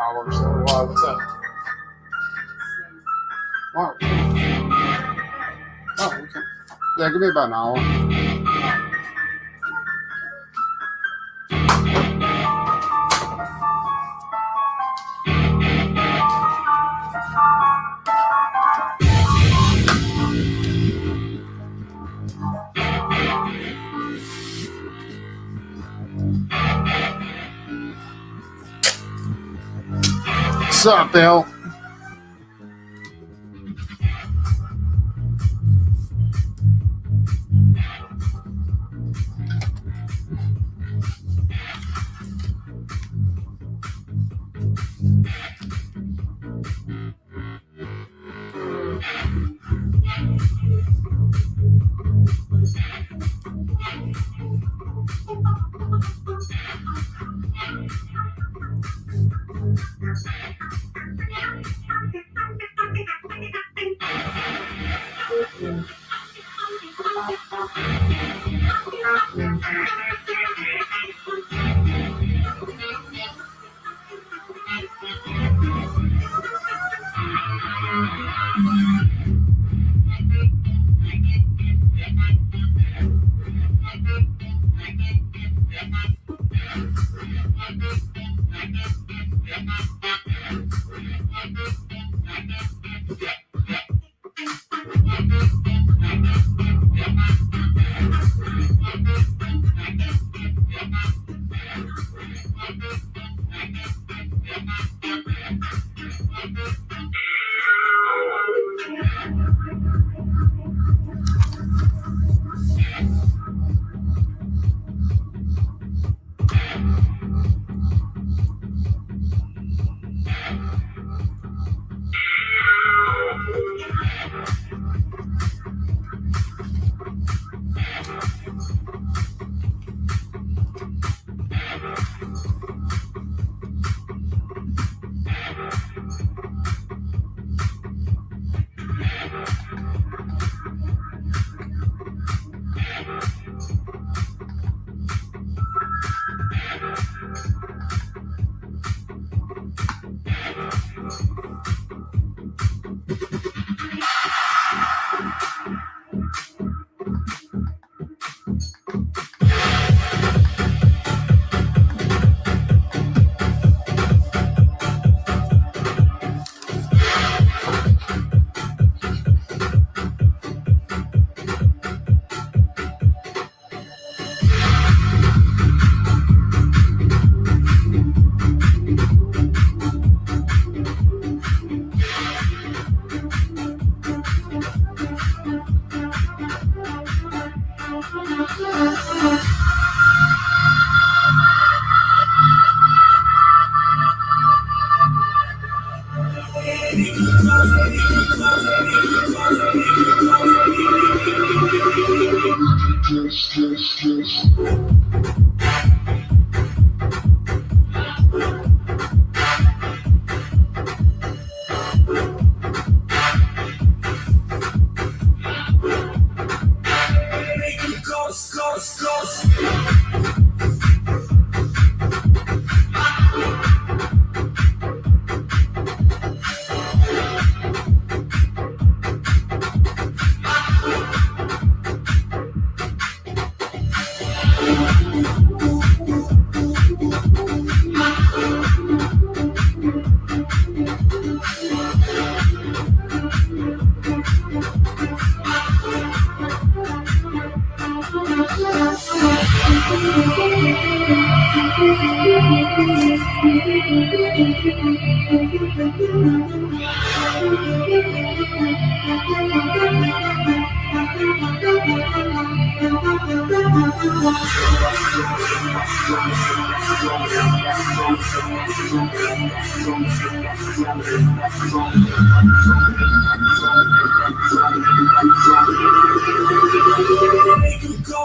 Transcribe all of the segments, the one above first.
Hours. Wow, what's up? Wow. Oh, okay. Yeah, give me about an hour. What's up, Bill?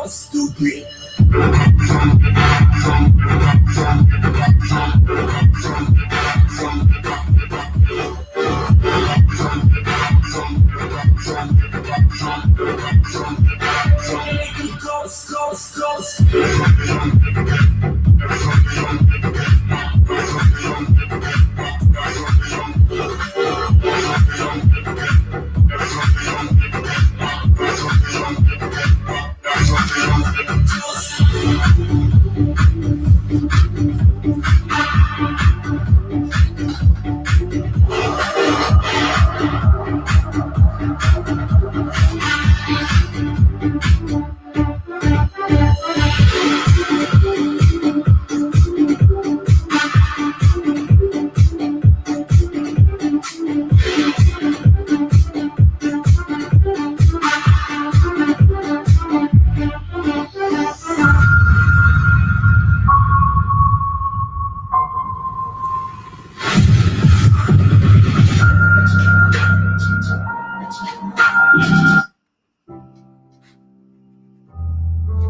Stupid.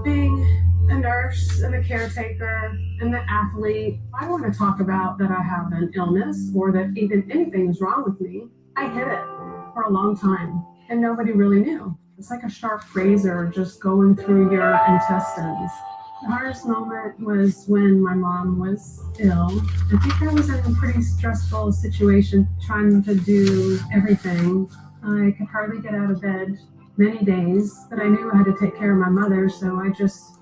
Being a nurse and a caretaker and the athlete, I don't want to talk about that I have an illness or that even anything's wrong with me. I hid it for a long time and nobody really knew. It's like a sharp razor just going through your intestines. The hardest moment was when my mom was ill. I think I was in a pretty stressful situation trying to do everything. I could hardly get out of bed many days, but I knew I had to take care of my mother, so I just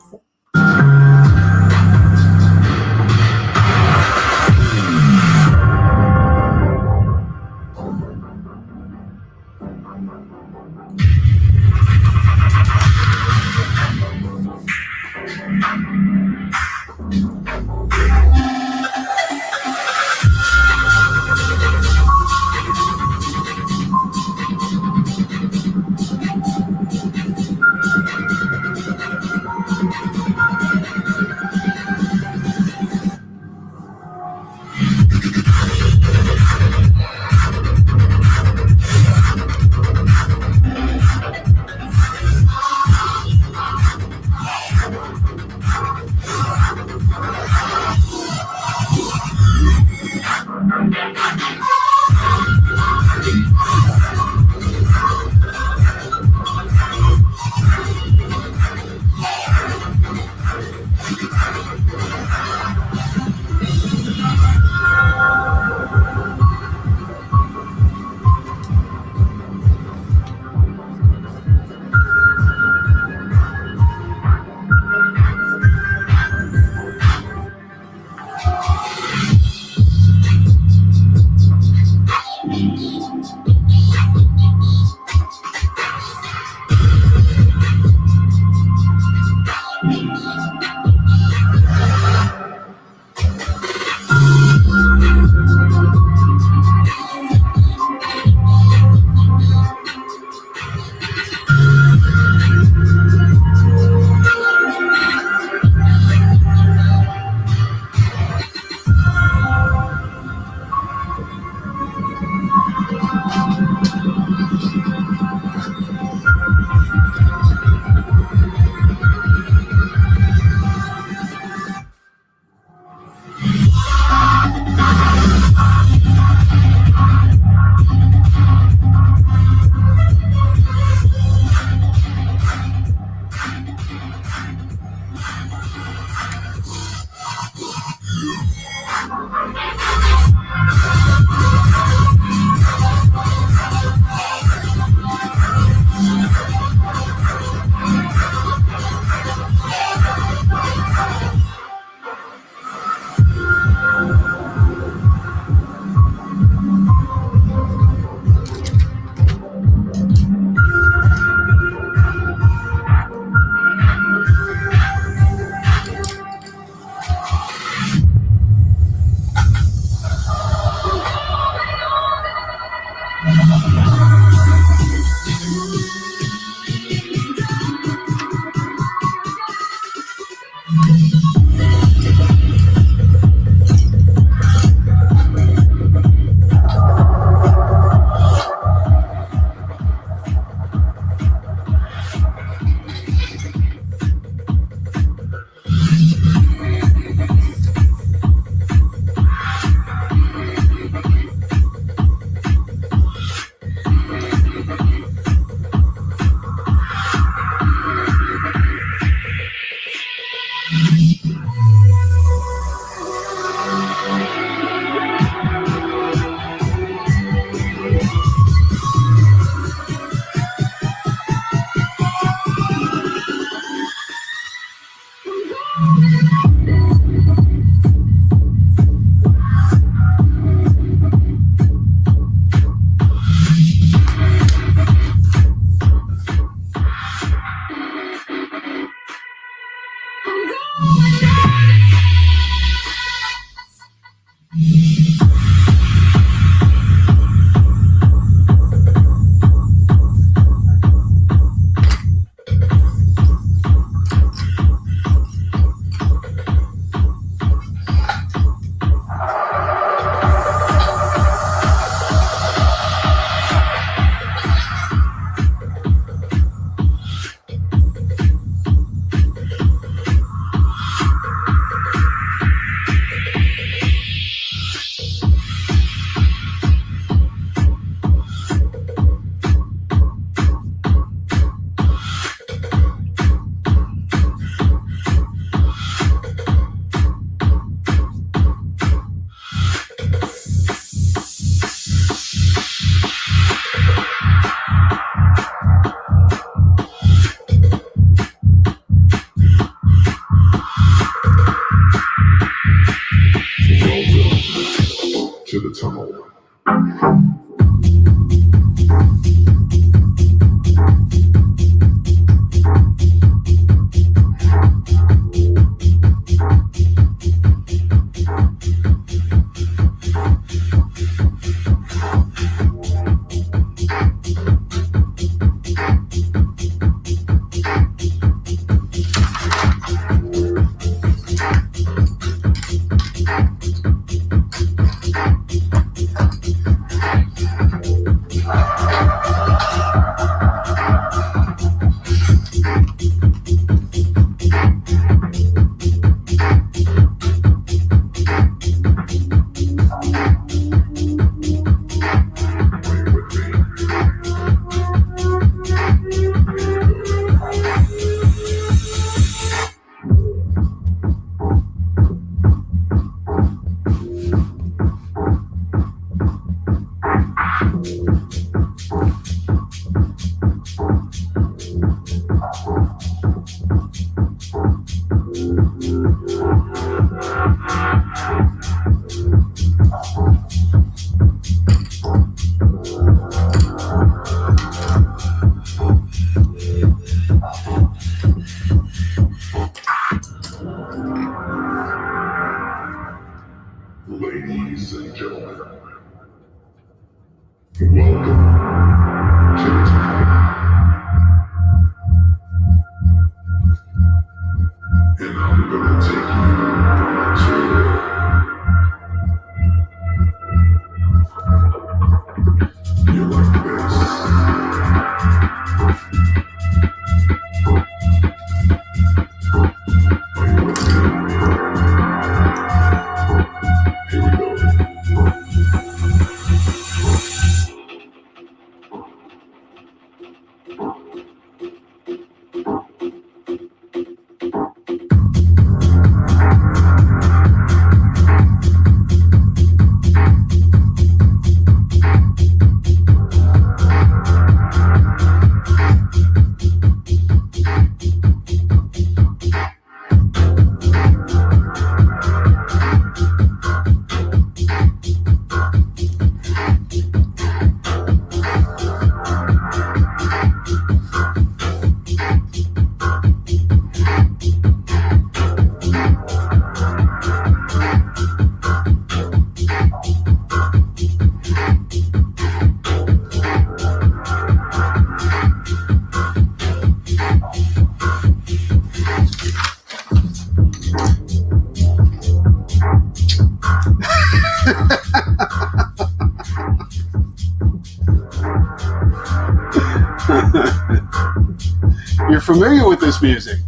You're familiar with this music.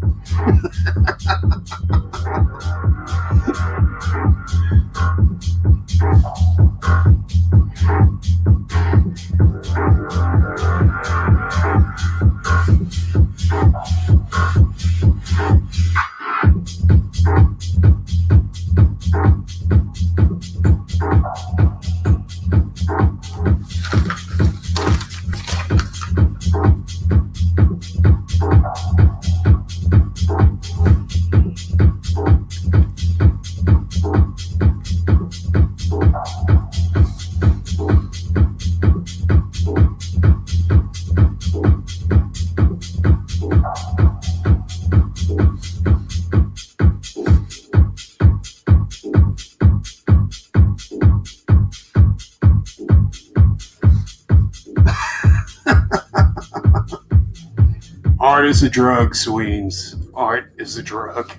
Art is a drug, Sweens. Art is a drug.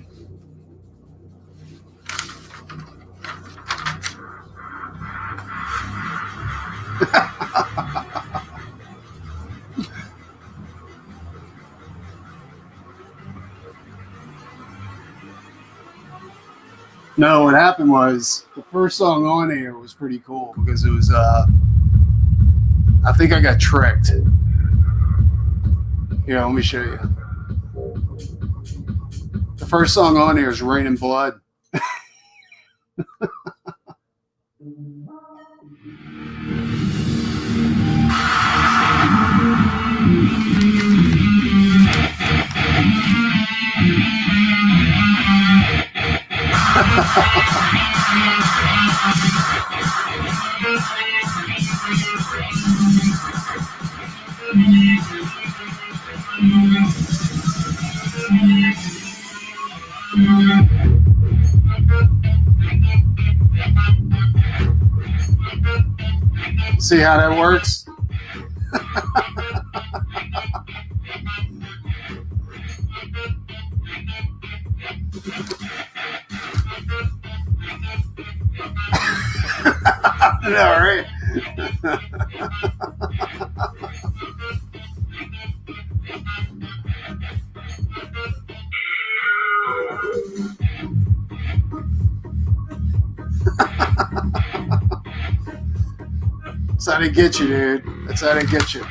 No, what happened was the first song on here was pretty cool because it was, I think I got tricked. Here, let me show you. The first song on here is Rain and Blood. See how that works? All right. That's how they get you, dude. That's how they get you.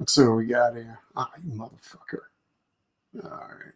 Let's see what we got here. Ah, you motherfucker. All right.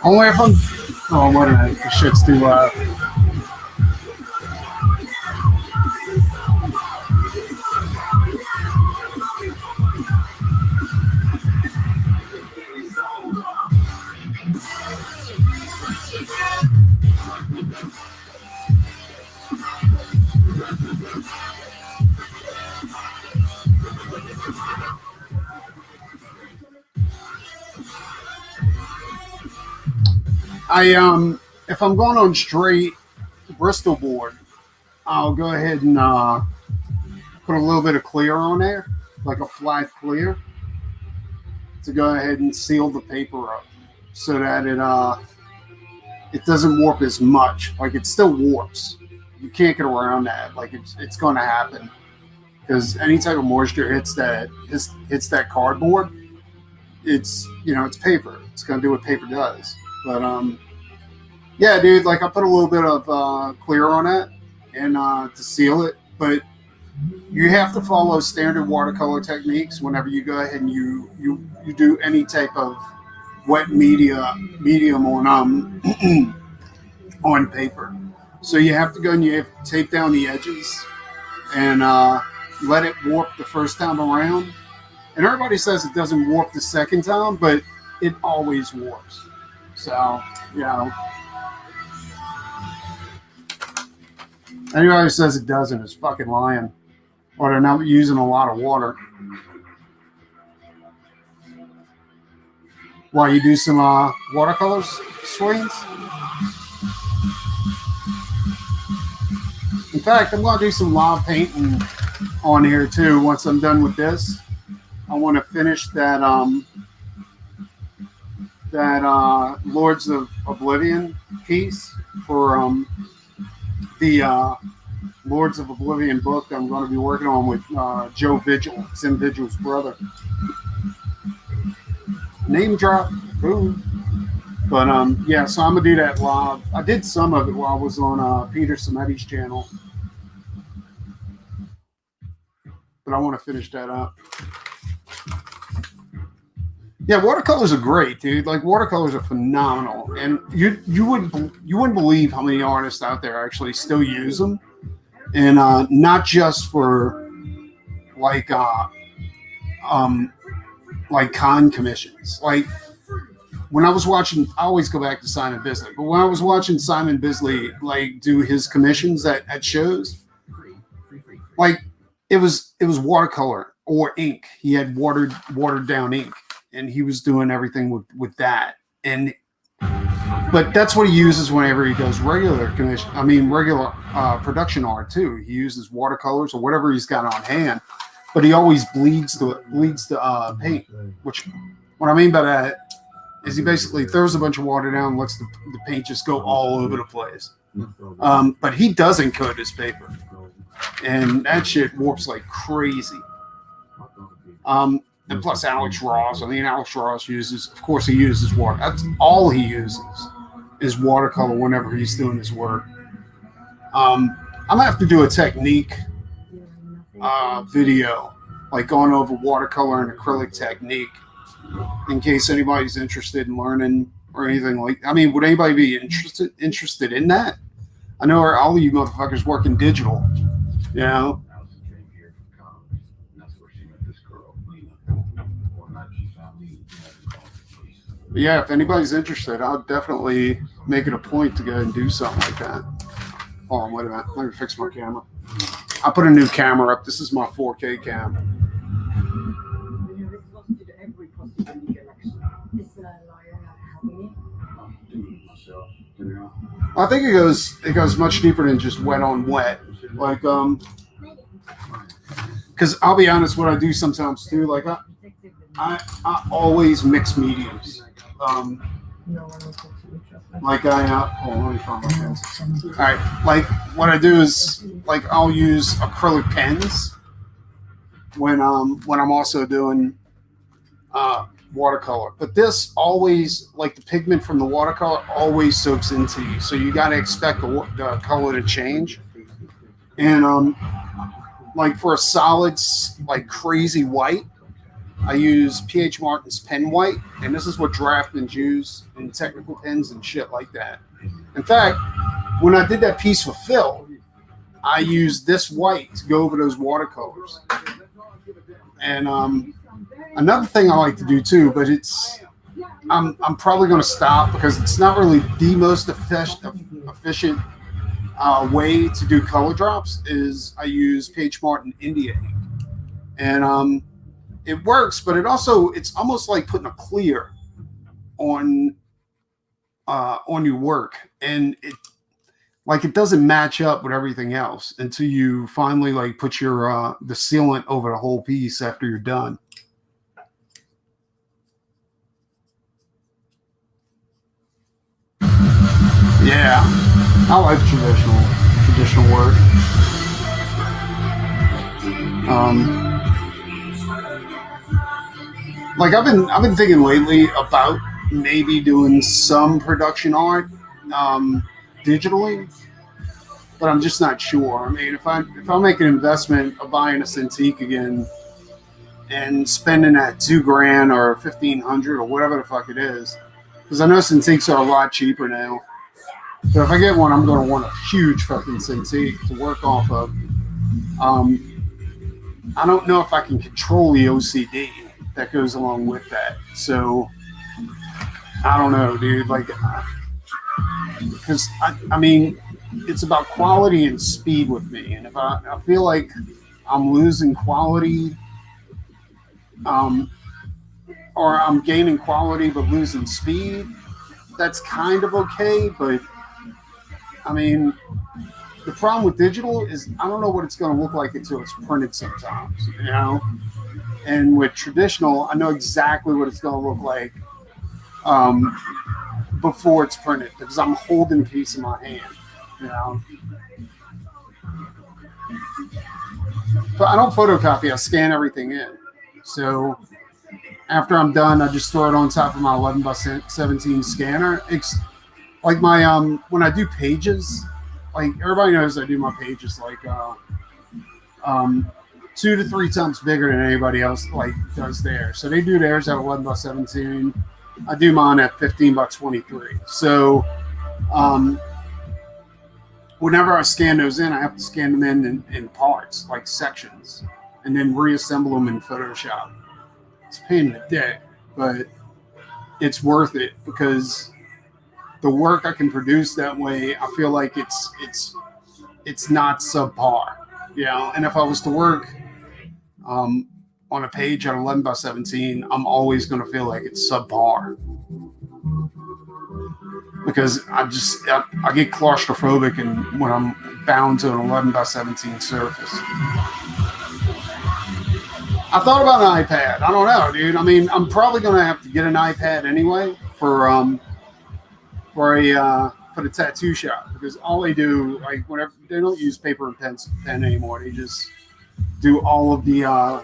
Only if I'm. Oh, wait a minute. This shit's too loud. If I'm going on straight Bristol board, I'll go ahead and put a little bit of clear on there, like a flat clear, to go ahead and seal the paper up so that it doesn't warp as much. Like it still warps. You can't get around that. Like it's going to happen because any type of moisture hits that cardboard. It's it's paper. It's going to do what paper does. But yeah, dude. Like I put a little bit of clear on it and to seal it, but you have to follow standard watercolor techniques whenever you go ahead and you do any type of wet medium on on paper. So you have to go and you have to tape down the edges and let it warp the first time around. And everybody says it doesn't warp the second time, but it always warps. So, anybody who says it doesn't is fucking lying. Or they're not using a lot of water. Why, you do some watercolor swings? In fact, I'm going to do some live painting on here too once I'm done with this. I want to finish that Lords of Oblivion piece for the Lords of Oblivion book that I'm going to be working on with Joe Vigil, Tim Vigil's brother. Name drop. Boom. But yeah, so I'm going to do that live. I did some of it while I was on Peter Sameti's channel. But I want to finish that up. Yeah, watercolors are great, dude. Like watercolors are phenomenal, and you wouldn't believe how many artists out there actually still use them, and not just for like con commissions. Like when I was watching, I always go back to Simon Bisley, but when I was watching Simon Bisley like do his commissions at shows, like it was watercolor or ink. He had watered down ink. And he was doing everything with that. But that's what he uses whenever he does regular production art too. He uses watercolors or whatever he's got on hand, but he always bleeds the paint. Which, what I mean by that is he basically throws a bunch of water down and lets the paint just go all over the place. But he doesn't coat his paper, and that shit warps like crazy. And plus Alex Ross. I mean, Alex Ross uses water. That's all he uses is watercolor whenever he's doing his work. I'm going to have to do a technique video, like going over watercolor and acrylic technique in case anybody's interested in learning or anything like that. I mean, would anybody be interested in that? I know all of you motherfuckers work in digital, you know? But yeah, if anybody's interested, I'll definitely make it a point to go and do something like that. Hold on, wait a minute. Let me fix my camera. I put a new camera up. This is my 4K cam. I think it goes much deeper than just wet on wet. Like because I'll be honest, what I do sometimes too, like I always mix mediums. Like hold on, let me find my pens. All right, like what I do is like I'll use acrylic pens when I'm also doing watercolor. But this always, like the pigment from the watercolor always soaks into you, so you got to expect the color to change. And like for a solid like crazy white, I use PH Martin's pen white, and this is what draftmen use in technical pens and shit like that. In fact, when I did that piece for Phil, I used this white to go over those watercolors. And another thing I like to do too, but I'm probably going to stop because it's not really the most efficient way to do color drops. Is I use PH Martin India ink, and it works, but it's almost like putting a clear on your work, and it doesn't match up with everything else until you finally like put your the sealant over the whole piece after you're done. Yeah, I like traditional work. Like I've been thinking lately about maybe doing some production art digitally, but I'm just not sure. I mean, if I make an investment of buying a Cintiq again and spending that $2,000 or $1,500 or whatever the fuck it is, because I know Cintiqs are a lot cheaper now. But if I get one, I'm going to want a huge fucking Cintiq to work off of. I don't know if I can control the OCD that goes along with that. So I don't know, dude. Like, because I mean, it's about quality and speed with me, and if I feel like I'm losing quality, or I'm gaining quality but losing speed, that's kind of okay. But I mean, the problem with digital is I don't know what it's going to look like until it's printed sometimes, you know? And with traditional, I know exactly what it's going to look like before it's printed because I'm holding a piece in my hand, you know? But I don't photocopy, I scan everything in. So after I'm done, I just throw it on top of my 11x17 scanner. It's like my, when I do pages, like everybody knows I do my pages like 2 to 3 times bigger than anybody else like does theirs. So they do theirs at 11x17. I do mine at 15x23. So whenever I scan those in, I have to scan them in parts, like sections, and then reassemble them in Photoshop. It's a pain in the dick, but it's worth it because the work I can produce that way, I feel like it's not subpar, you know. And if I was to work on a page at 11x17, I'm always going to feel like it's subpar because I get claustrophobic and when I'm bound to an 11x17 surface. I thought about an iPad. I don't know, dude. I mean, I'm probably going to have to get an iPad anyway for the tattoo shop because all they do, like whenever they don't use paper and pen anymore, they just do all of the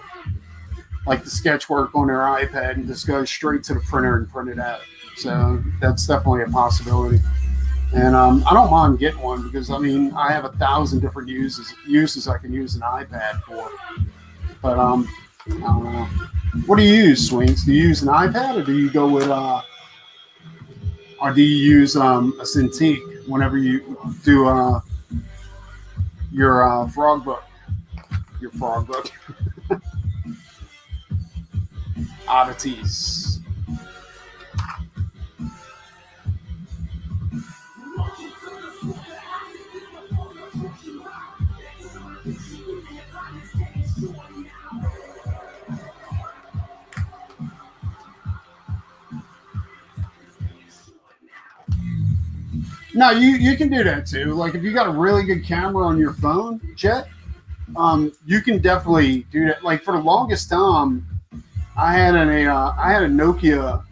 like the sketch work on their iPad and just go straight to the printer and print it out. So that's definitely a possibility. And I don't mind getting one because I mean I have 1,000 different uses I can use an iPad for. But I don't know. What do you use, Swings? Do you use an iPad or do you go with or do you use a Cintiq whenever you do your frog book? Your frog book. Oddities. No, you can do that too. Like if you got a really good camera on your phone, Jet, you can definitely do that. Like for the longest time, I had a Nokia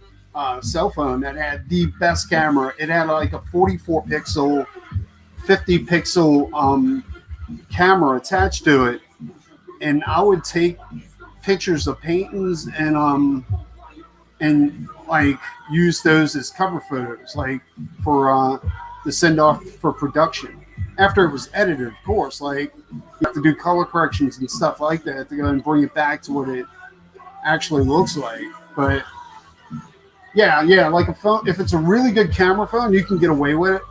cell phone that had the best camera. It had like a 44 pixel, 50 pixel camera attached to it, and I would take pictures of paintings and like use those as cover photos, like for to send off for production. After it was edited, of course, like you have to do color corrections and stuff like that to go and bring it back to what it actually looks like. But yeah, like a phone. If it's a really good camera phone, you can get away with it.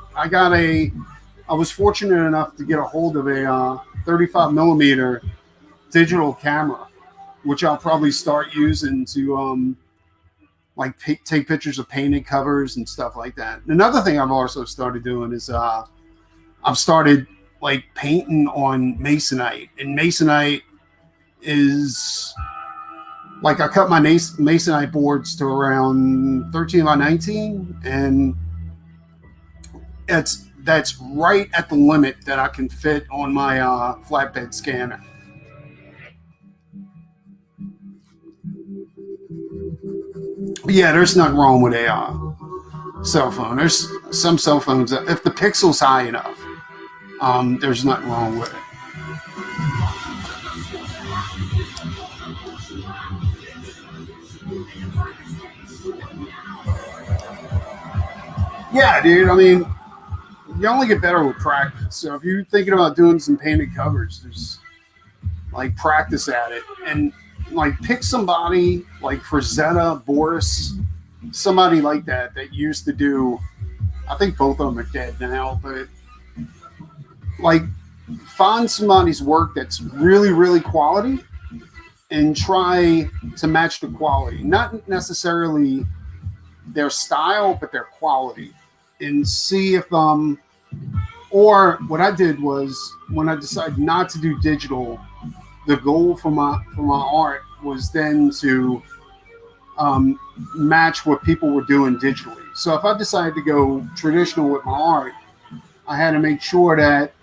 I was fortunate enough to get a hold of a 35 millimeter digital camera, which I'll probably start using to like take pictures of painted covers and stuff like that. Another thing I've also started doing is I've started like painting on masonite, and masonite is like I cut my masonite boards to around 13 by 19, and that's right at the limit that I can fit on my flatbed scanner. But yeah, there's nothing wrong with a cell phone. There's some cell phones that if the pixel's high enough, there's nothing wrong with it. Yeah, dude. I mean, you only get better with practice. So if you're thinking about doing some painted covers, there's like practice at it, and like pick somebody like Frazetta, Boris, somebody like that used to do. I think both of them are dead now, but like find somebody's work that's really, really quality and try to match the quality. Not necessarily their style, but their quality, and see if or what I did was when I decided not to do digital, the goal for my art was then to match what people were doing digitally. So if I decided to go traditional with my art, I had to make sure that,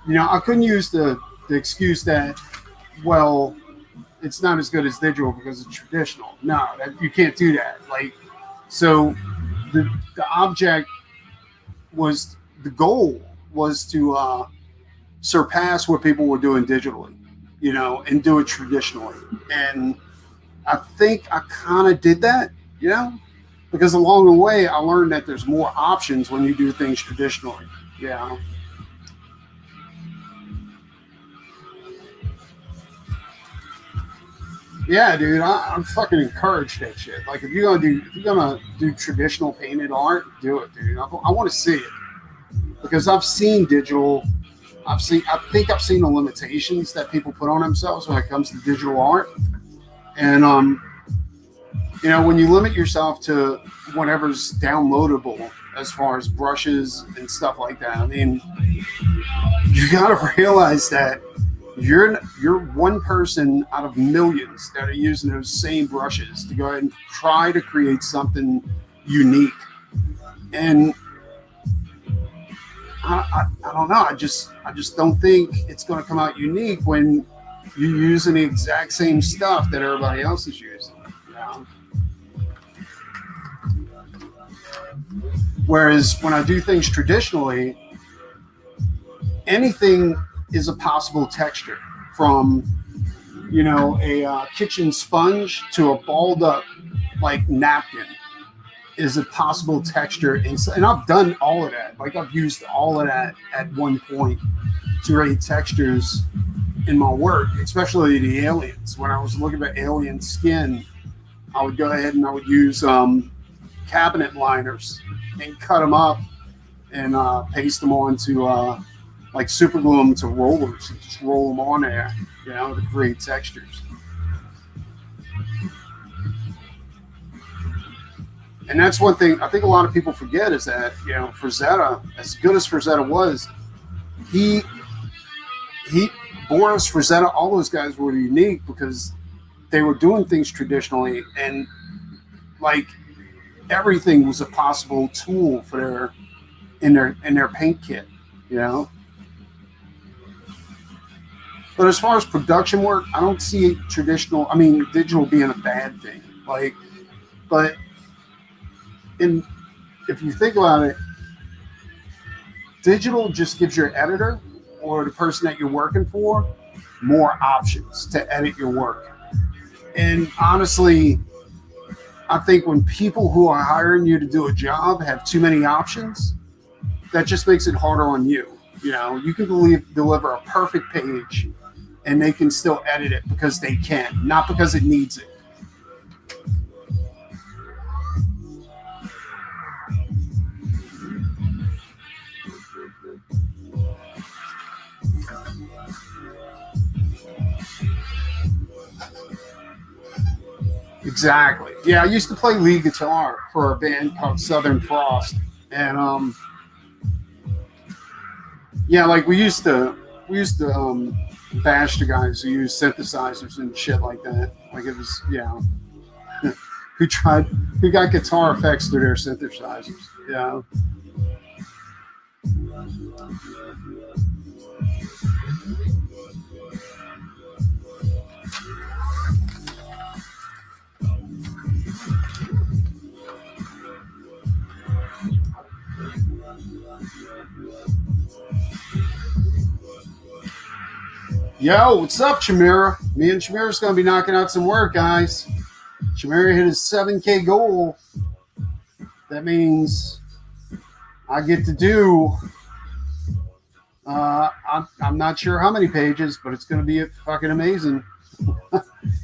you know, I couldn't use the excuse that, well, it's not as good as digital because it's traditional. No, you can't do that. Like, so the object was, the goal was to surpass what people were doing digitally, you know, and do it traditionally. And I think I kind of did that, you know, because along the way I learned that there's more options when you do things traditionally. Yeah. Yeah, dude, I'm fucking encouraged that shit. Like if you're gonna do traditional painted art, do it, dude. I want to see it because I've seen digital. I think I've seen the limitations that people put on themselves when it comes to digital art. And you know, when you limit yourself to whatever's downloadable as far as brushes and stuff like that, I mean, you got to realize that you're one person out of millions that are using those same brushes to go ahead and try to create something unique. And I don't know. I just don't think it's going to come out unique when you're using the exact same stuff that everybody else is using. You know? Whereas when I do things traditionally, anything is a possible texture, from, you know, a kitchen sponge to a balled up like napkin is a possible texture. And I've done all of that. Like I've used all of that at one point to create textures in my work, especially the aliens. When I was looking at alien skin, I would go ahead and I would use cabinet liners and cut them up and paste them onto like super glue them to rollers and just roll them on there, you know, to create textures. And that's one thing I think a lot of people forget is that, you know, Frazetta, as good as Frazetta was, Boris, Frazetta, all those guys were unique because they were doing things traditionally, and like everything was a possible tool for in their paint kit, you know. But as far as production work, I don't see digital being a bad thing. Like, but if you think about it, digital just gives your editor or the person that you're working for more options to edit your work. And honestly, I think when people who are hiring you to do a job have too many options, that just makes it harder on you. You know, you can deliver a perfect page and they can still edit it because they can, not because it needs it. Exactly. Yeah, I used to play lead guitar for a band called Southern Frost, and yeah, like we used to bash the guys who use synthesizers and shit like that. Like it was, yeah, who got guitar effects through their synthesizers. Yeah. Yo, what's up, Shamira? Me and Shamira's going to be knocking out some work, guys. Shamira hit his 7K goal. That means I get to do, I'm not sure how many pages, but it's going to be fucking amazing.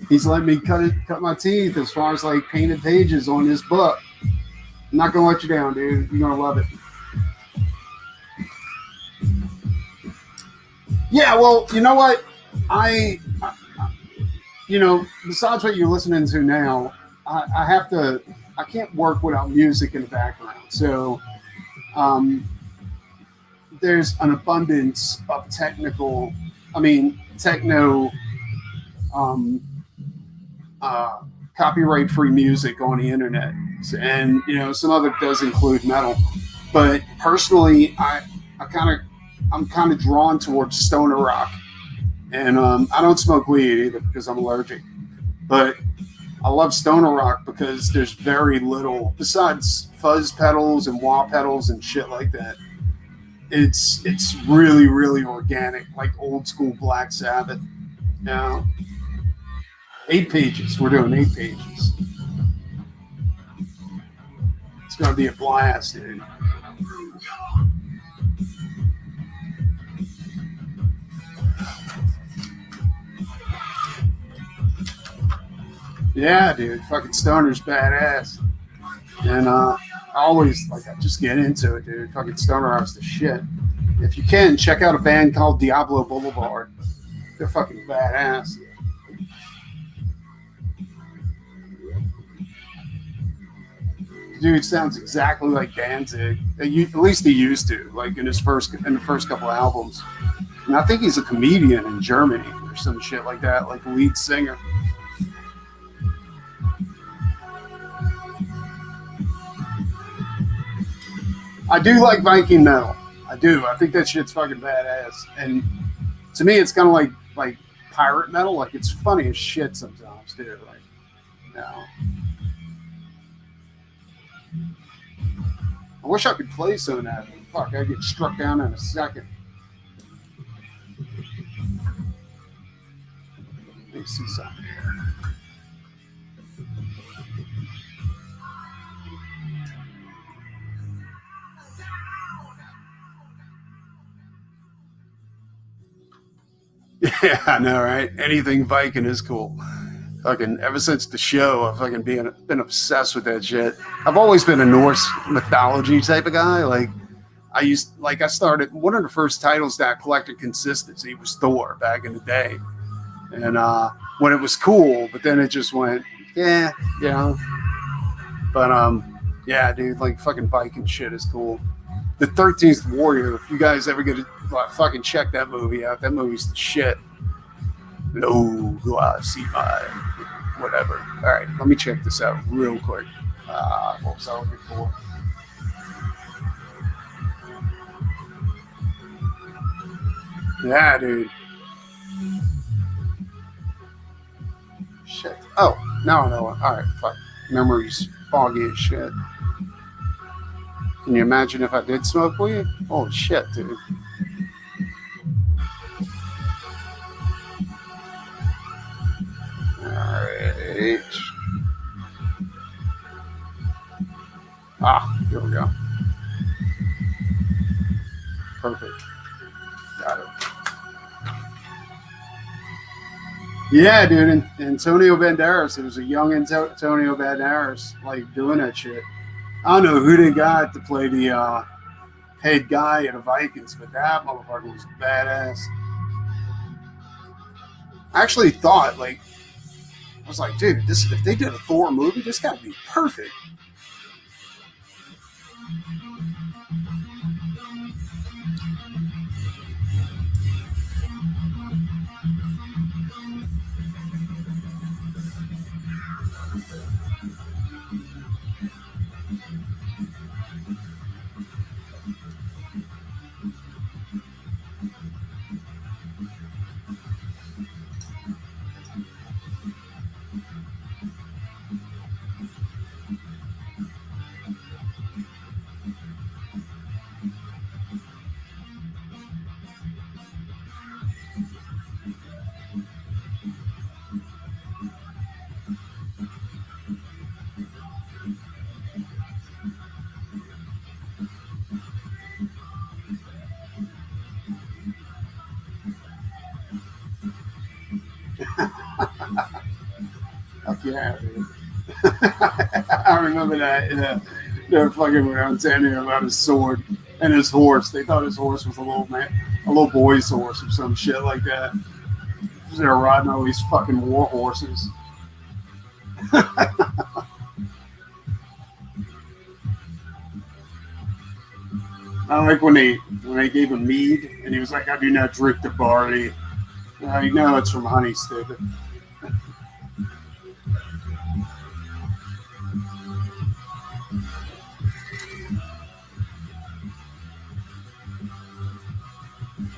He's letting me cut my teeth as far as like painted pages on this book. I'm not going to let you down, dude. You're going to love it. Yeah, well, you know what? Besides what you're listening to now, I can't work without music in the background. So there's an abundance of techno copyright-free music on the internet. And, some of it does include metal. But personally, I'm kind of drawn towards stoner rock, and I don't smoke weed either because I'm allergic. But I love stoner rock because there's very little besides fuzz pedals and wah pedals and shit like that. It's really, really organic, like old school Black Sabbath. Now, 8 pages. We're doing 8 pages. It's gonna be a blast, dude. Yeah, dude, fucking stoner's badass, and I just get into it, dude. Fucking stoner rock's the shit. If you can, check out a band called Diablo Boulevard. They're fucking badass. Dude sounds exactly like Danzig. At least he used to, like in the first couple albums. And I think he's a comedian in Germany or some shit like that, like lead singer. I do like Viking metal. I do. I think that shit's fucking badass. And to me, it's kind of like pirate metal. Like it's funny as shit sometimes, too. I wish I could play some of that. Fuck, I'd get struck down in a second. Let me see something here. Yeah, I know, right? Anything Viking is cool. Fucking ever since the show, I've fucking been obsessed with that shit. I've always been a Norse mythology type of guy. I started one of the first titles that I collected consistency was Thor back in the day, and when it was cool, but then it just went, yeah. But yeah, dude, like fucking Viking shit is cool. The 13th Warrior. If you guys ever get to fucking check that movie out, that movie's the shit. No, go out, see my whatever. All right, let me check this out real quick. What was I looking for? Yeah, dude. Shit. Oh, now I know. All right, fuck. Memory's foggy as shit. Can you imagine if I did smoke weed? Holy shit, dude. Alright. Here we go. Perfect. Got it. Yeah, dude, and Antonio Banderas. It was a young Antonio Banderas, like doing that shit. I don't know who they got to play the head guy at the Vikings, but that motherfucker was badass. I actually thought, like, I was like, dude, this if they did a Thor movie, this got to be perfect. Fuck yeah, dude. I remember that. They were fucking around telling him about his sword and his horse. They thought his horse was a little man, a little boy's horse or some shit like that. They're riding all these fucking war horses. I like when they gave him mead and he was like, "I do not drink the barley." You know it's from honey, stupid.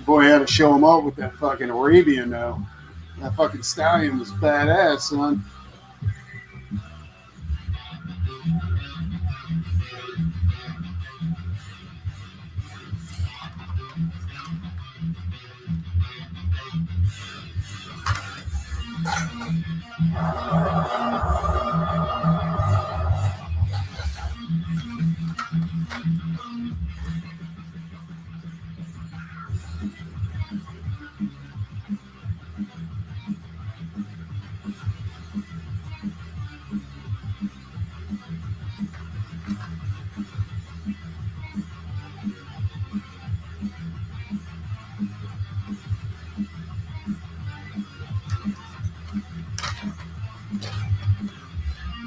Boy, I had to show him up with that fucking Arabian though. That fucking stallion was badass, son.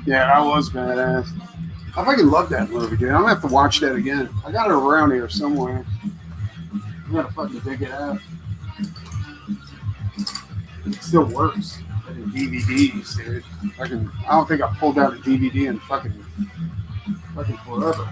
Yeah, that was badass. I fucking love that movie, dude. I'm gonna have to watch that again. I got it around here somewhere. I'm gonna fucking dig it out. It still works. Fucking DVDs, dude. I don't think I pulled out a DVD in fucking forever.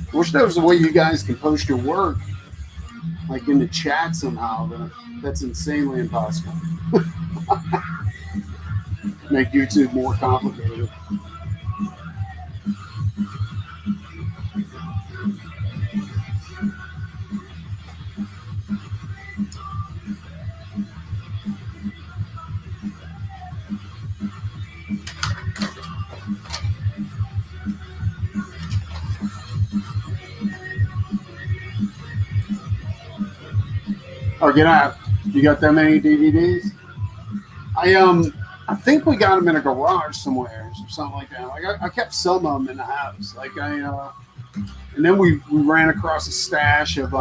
I wish there was a way you guys can post your work, like in the chat somehow, but that's insanely impossible. Make YouTube more complicated. Oh, get out! You got that many DVDs? I think we got them in a garage somewhere or something like that. Like I kept some of them in the house. And then we ran across a stash of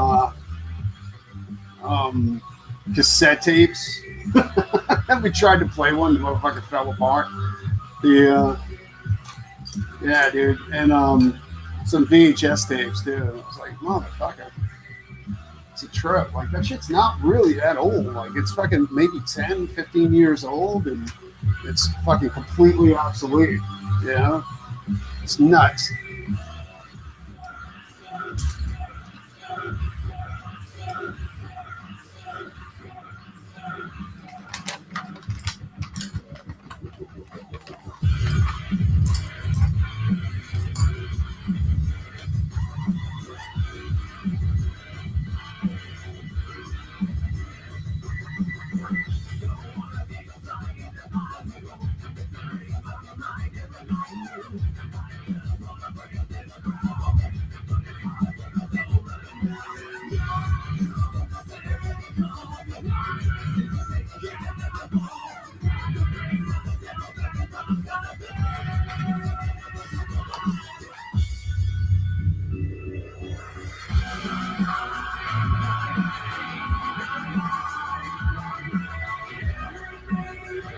cassette tapes. And we tried to play one, the motherfucker fell apart. Yeah, dude, and some VHS tapes too. I was like, motherfucker. It's a trip. Like, that shit's not really that old. Like, it's fucking maybe 10, 15 years old, and it's fucking completely obsolete. You know? It's nuts.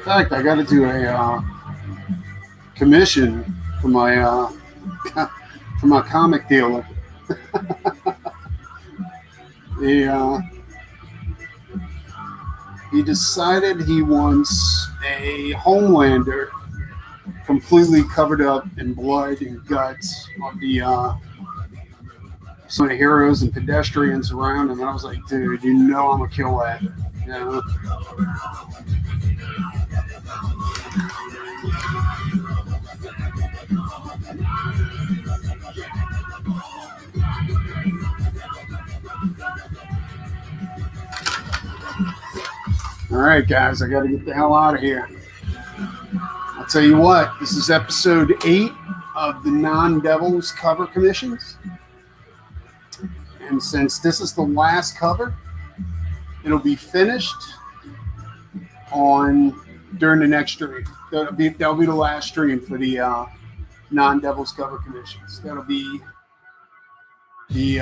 fact, I got to do a commission for my comic dealer. He decided he wants a Homelander completely covered up in blood and guts of the some of the heroes and pedestrians around him. And I was like, dude, you know I'm gonna kill that. You know? All right, guys, I got to get the hell out of here. I'll tell you what, this is episode 8 of the Non-Devils cover commissions. And since this is the last cover, it'll be finished during the next stream. That'll be the last stream for the Non-Devils cover commissions. That'll be the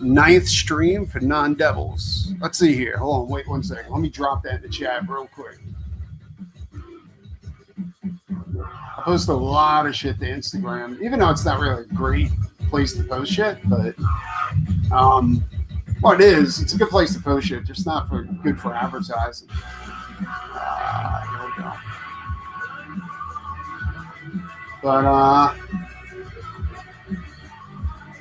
9th stream for Non-Devils. Let's see here. Hold on, wait 1 second. Let me drop that in the chat real quick. I post a lot of shit to Instagram, even though it's not really a great place to post shit, but well, it is. It's a good place to post shit, just not good for advertising. Here we go. But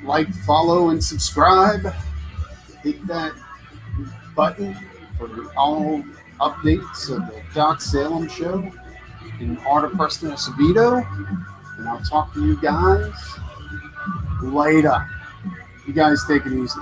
like, follow, and subscribe. Hit that button for all updates of the Doc Salem show in Art of Preston Acevedo. And I'll talk to you guys later. You guys take it easy.